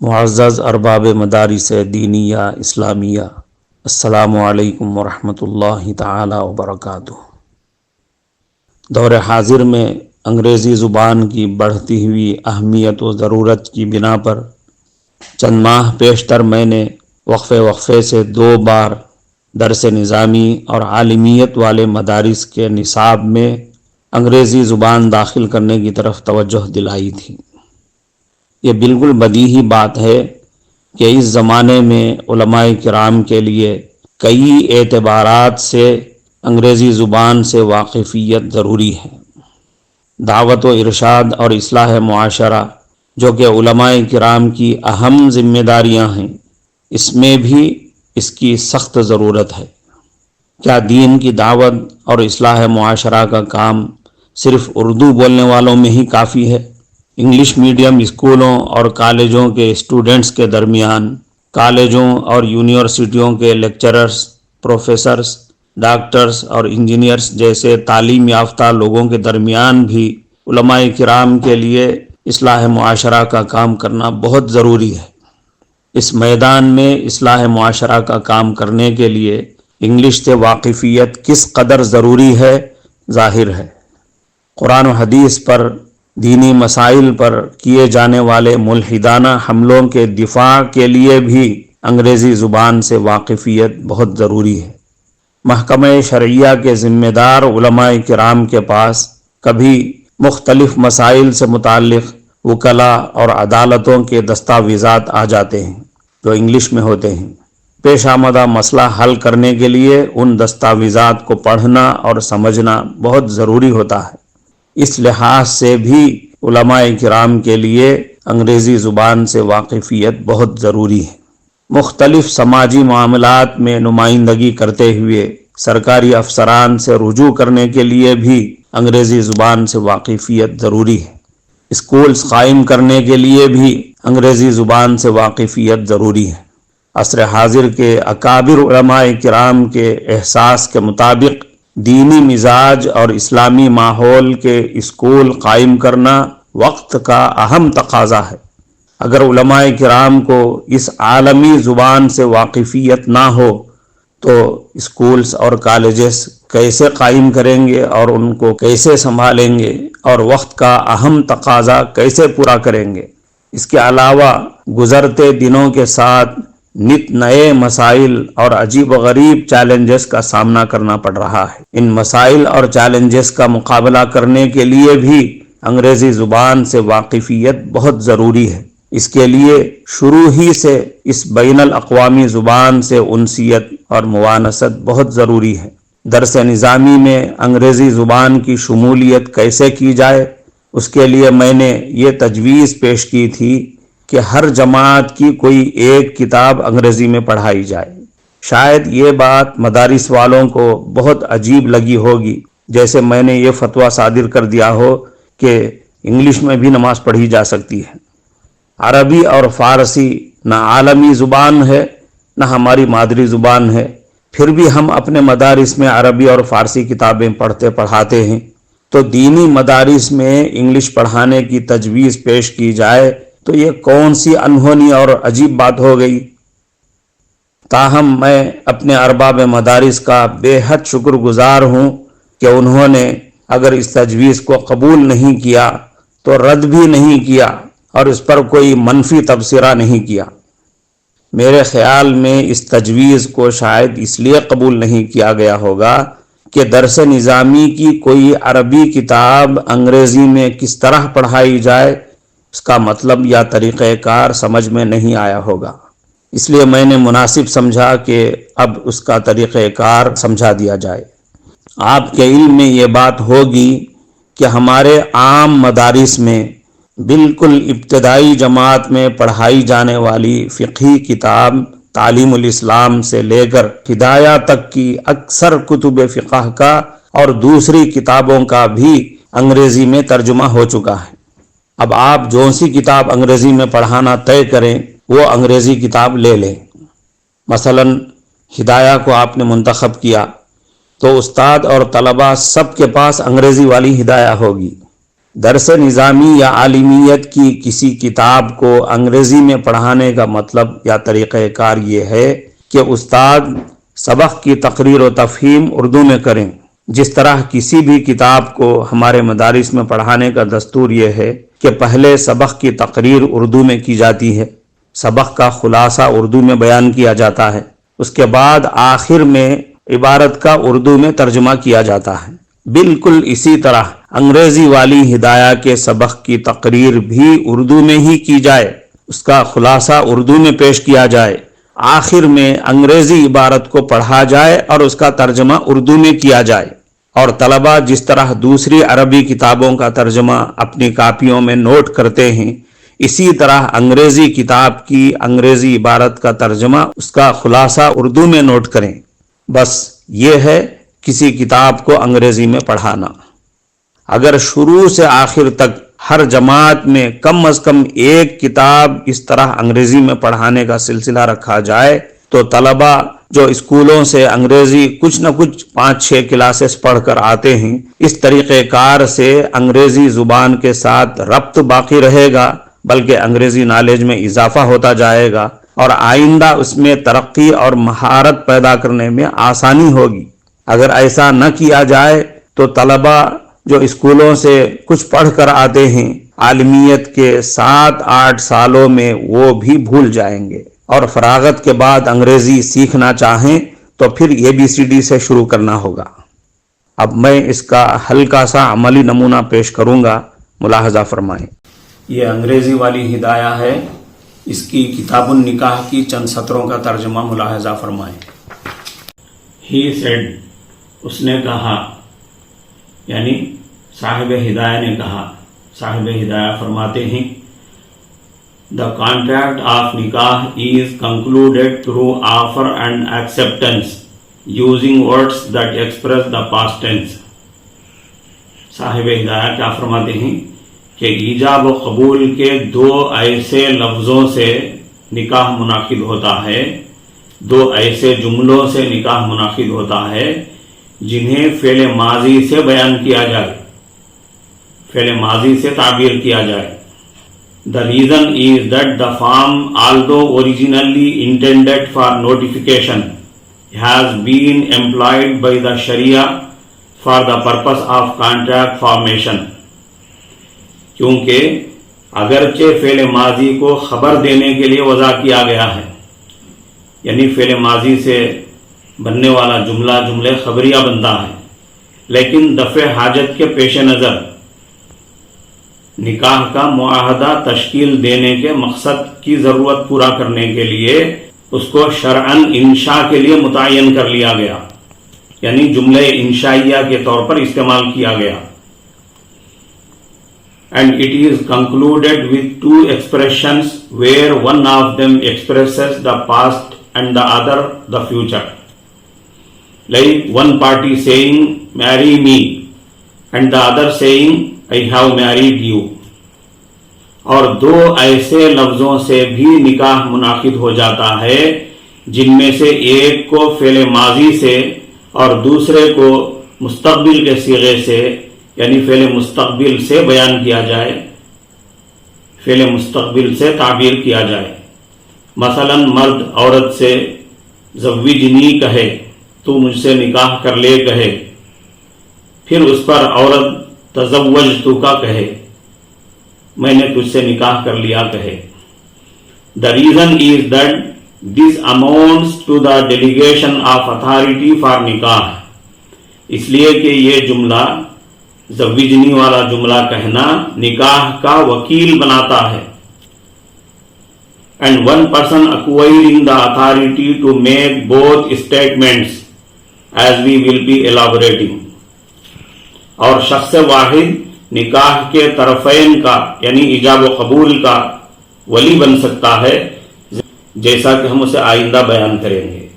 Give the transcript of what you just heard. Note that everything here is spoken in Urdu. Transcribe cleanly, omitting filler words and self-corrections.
معزز ارباب مدارس دینیہ اسلامیہ، السلام علیکم ورحمۃ اللہ تعالی وبرکاتہ۔ دور حاضر میں انگریزی زبان کی بڑھتی ہوئی اہمیت و ضرورت کی بنا پر چند ماہ پیشتر میں نے وقفے سے 2 بار درس نظامی اور عالمیت والے مدارس کے نصاب میں انگریزی زبان داخل کرنے کی طرف توجہ دلائی تھی۔ یہ بالکل بدیہی بات ہے کہ اس زمانے میں علماء کرام کے لیے کئی اعتبارات سے انگریزی زبان سے واقفیت ضروری ہے۔ دعوت و ارشاد اور اصلاح معاشرہ جو کہ علماء کرام کی اہم ذمہ داریاں ہیں، اس میں بھی اس کی سخت ضرورت ہے۔ کیا دین کی دعوت اور اصلاح معاشرہ کا کام صرف اردو بولنے والوں میں ہی کافی ہے؟ انگلش میڈیم اسکولوں اور کالجوں کے اسٹوڈنٹس کے درمیان، کالجوں اور یونیورسٹیوں کے لیکچررز، پروفیسرز، ڈاکٹرز اور انجینئرز جیسے تعلیم یافتہ لوگوں کے درمیان بھی علماء کرام کے لیے اصلاح معاشرہ کا کام کرنا بہت ضروری ہے۔ اس میدان میں اصلاح معاشرہ کا کام کرنے کے لیے انگلش سے واقفیت کس قدر ضروری ہے ظاہر ہے۔ قرآن و حدیث پر، دینی مسائل پر کیے جانے والے ملحدانہ حملوں کے دفاع کے لیے بھی انگریزی زبان سے واقفیت بہت ضروری ہے۔ محکمہ شرعیہ کے ذمہ دار علماء کرام کے پاس کبھی مختلف مسائل سے متعلق وکلاء اور عدالتوں کے دستاویزات آ جاتے ہیں جو انگلش میں ہوتے ہیں۔ پیش آمدہ مسئلہ حل کرنے کے لیے ان دستاویزات کو پڑھنا اور سمجھنا بہت ضروری ہوتا ہے۔ اس لحاظ سے بھی علماء کرام کے لیے انگریزی زبان سے واقفیت بہت ضروری ہے۔ مختلف سماجی معاملات میں نمائندگی کرتے ہوئے سرکاری افسران سے رجوع کرنے کے لیے بھی انگریزی زبان سے واقفیت ضروری ہے۔ اسکولز قائم کرنے کے لیے بھی انگریزی زبان سے واقفیت ضروری ہے۔ عصر حاضر کے اکابر علماء کرام کے احساس کے مطابق دینی مزاج اور اسلامی ماحول کے اسکول قائم کرنا وقت کا اہم تقاضا ہے۔ اگر علماء کرام کو اس عالمی زبان سے واقفیت نہ ہو تو اسکولز اور کالجز کیسے قائم کریں گے اور ان کو کیسے سنبھالیں گے اور وقت کا اہم تقاضا کیسے پورا کریں گے؟ اس کے علاوہ گزرتے دنوں کے ساتھ نت نئے مسائل اور عجیب و غریب چیلنجز کا سامنا کرنا پڑ رہا ہے۔ ان مسائل اور چیلنجز کا مقابلہ کرنے کے لیے بھی انگریزی زبان سے واقفیت بہت ضروری ہے۔ اس کے لیے شروع ہی سے اس بین الاقوامی زبان سے انسیت اور موانست بہت ضروری ہے۔ درس نظامی میں انگریزی زبان کی شمولیت کیسے کی جائے، اس کے لیے میں نے یہ تجویز پیش کی تھی کہ ہر جماعت کی کوئی ایک کتاب انگریزی میں پڑھائی جائے۔ شاید یہ بات مدارس والوں کو بہت عجیب لگی ہوگی، جیسے میں نے یہ فتویٰ صادر کر دیا ہو کہ انگلش میں بھی نماز پڑھی جا سکتی ہے۔ عربی اور فارسی نہ عالمی زبان ہے نہ ہماری مادری زبان ہے، پھر بھی ہم اپنے مدارس میں عربی اور فارسی کتابیں پڑھاتے ہیں، تو دینی مدارس میں انگلش پڑھانے کی تجویز پیش کی جائے تو یہ کون سی انہونی اور عجیب بات ہو گئی؟ تاہم میں اپنے ارباب مدارس کا بے حد شکر گزار ہوں کہ انہوں نے اگر اس تجویز کو قبول نہیں کیا تو رد بھی نہیں کیا اور اس پر کوئی منفی تبصرہ نہیں کیا۔ میرے خیال میں اس تجویز کو شاید اس لیے قبول نہیں کیا گیا ہوگا کہ درس نظامی کی کوئی عربی کتاب انگریزی میں کس طرح پڑھائی جائے اس کا مطلب یا طریقہ کار سمجھ میں نہیں آیا ہوگا۔ اس لیے میں نے مناسب سمجھا کہ اب اس کا طریقہ کار سمجھا دیا جائے۔ آپ کے علم میں یہ بات ہوگی کہ ہمارے عام مدارس میں بالکل ابتدائی جماعت میں پڑھائی جانے والی فقہی کتاب تعلیم الاسلام سے لے کر ہدایہ تک کی اکثر کتب فقہ کا اور دوسری کتابوں کا بھی انگریزی میں ترجمہ ہو چکا ہے۔ اب آپ جو سی کتاب انگریزی میں پڑھانا طے کریں وہ انگریزی کتاب لے لیں۔ مثلا ہدایہ کو آپ نے منتخب کیا تو استاد اور طلبہ سب کے پاس انگریزی والی ہدایہ ہوگی۔ درس نظامی یا عالمیت کی کسی کتاب کو انگریزی میں پڑھانے کا مطلب یا طریقہ کار یہ ہے کہ استاد سبق کی تقریر و تفہیم اردو میں کریں۔ جس طرح کسی بھی کتاب کو ہمارے مدارس میں پڑھانے کا دستور یہ ہے کہ پہلے سبق کی تقریر اردو میں کی جاتی ہے، سبق کا خلاصہ اردو میں بیان کیا جاتا ہے، اس کے بعد آخر میں عبارت کا اردو میں ترجمہ کیا جاتا ہے۔ بالکل اسی طرح انگریزی والی ہدایہ کے سبق کی تقریر بھی اردو میں ہی کی جائے، اس کا خلاصہ اردو میں پیش کیا جائے، آخر میں انگریزی عبارت کو پڑھا جائے اور اس کا ترجمہ اردو میں کیا جائے، اور طلبہ جس طرح دوسری عربی کتابوں کا ترجمہ اپنی کاپیوں میں نوٹ کرتے ہیں، اسی طرح انگریزی کتاب کی انگریزی عبارت کا ترجمہ، اس کا خلاصہ اردو میں نوٹ کریں۔ بس یہ ہے کسی کتاب کو انگریزی میں پڑھانا۔ اگر شروع سے آخر تک ہر جماعت میں کم از کم ایک کتاب اس طرح انگریزی میں پڑھانے کا سلسلہ رکھا جائے تو طلبہ جو اسکولوں سے انگریزی کچھ نہ کچھ 5-6 کلاسز پڑھ کر آتے ہیں، اس طریقہ کار سے انگریزی زبان کے ساتھ ربط باقی رہے گا، بلکہ انگریزی نالج میں اضافہ ہوتا جائے گا اور آئندہ اس میں ترقی اور مہارت پیدا کرنے میں آسانی ہوگی۔ اگر ایسا نہ کیا جائے تو طلبہ جو اسکولوں سے کچھ پڑھ کر آتے ہیں، عالمیت کے 7-8 سالوں میں وہ بھی بھول جائیں گے، اور فراغت کے بعد انگریزی سیکھنا چاہیں تو پھر ABCD سے شروع کرنا ہوگا۔ اب میں اس کا ہلکا سا عملی نمونہ پیش کروں گا، ملاحظہ فرمائیں۔ یہ انگریزی والی ہدایہ ہے، اس کی کتاب النکاح کی چند سطروں کا ترجمہ ملاحظہ فرمائیں۔ He said، اس نے کہا، یعنی صاحب ہدایہ نے کہا۔ صاحب ہدایہ فرماتے ہیں، The contract of nikah is concluded through offer and acceptance using words that express the past tense۔ صاحب ہدایہ کیا فرماتے ہیں کہ ایجاب و قبول کے 2 ایسے لفظوں سے نکاح منعقد ہوتا ہے، 2 ایسے جملوں سے نکاح منعقد ہوتا ہے جنہیں فعل ماضی سے بیان کیا جائے، فعل ماضی سے تعبیر کیا جائے۔ The reason is that the form, although originally intended for notification, has been employed by the Sharia for the purpose of contract formation۔ کیونکہ اگرچہ فعل ماضی کو خبر دینے کے لیے وضع کیا گیا ہے، یعنی فعل ماضی سے بننے والا جملہ خبریہ بنتا ہے، لیکن دفع حاجت کے پیش نظر نکاح کا معاہدہ تشکیل دینے کے مقصد کی ضرورت پورا کرنے کے لیے اس کو شرعاً انشاء کے لیے متعین کر لیا گیا، یعنی جملہ انشائیہ کے طور پر استعمال کیا گیا۔ And it is concluded with 2 expressions where one of them expresses the past and the other the future, like one party saying marry me and the other saying I have married you۔ اور 2 ایسے لفظوں سے بھی نکاح منعقد ہو جاتا ہے جن میں سے ایک کو فعل ماضی سے اور دوسرے کو مستقبل کے صیغے سے، یعنی فعل مستقبل سے بیان کیا جائے، فعل مستقبل سے تعبیر کیا جائے۔ مثلا مرد عورت سے زوجنی کہے، تو مجھ سے نکاح کر لے کہے، پھر اس پر عورت تزوجتک کہے، میں نے تجھ سے نکاح کر لیا کہے۔ The reason is that this amounts to the delegation of authority for nikah، اس لیے کہ یہ جملہ زوجنی والا جملہ کہنا نکاح کا وکیل بناتا ہے۔ And one person acquiring the authority to make both statements, as we will be elaborating۔ اور شخص واحد نکاح کے طرفین کا، یعنی ایجاب و قبول کا ولی بن سکتا ہے، جیسا کہ ہم اسے آئندہ بیان کریں گے۔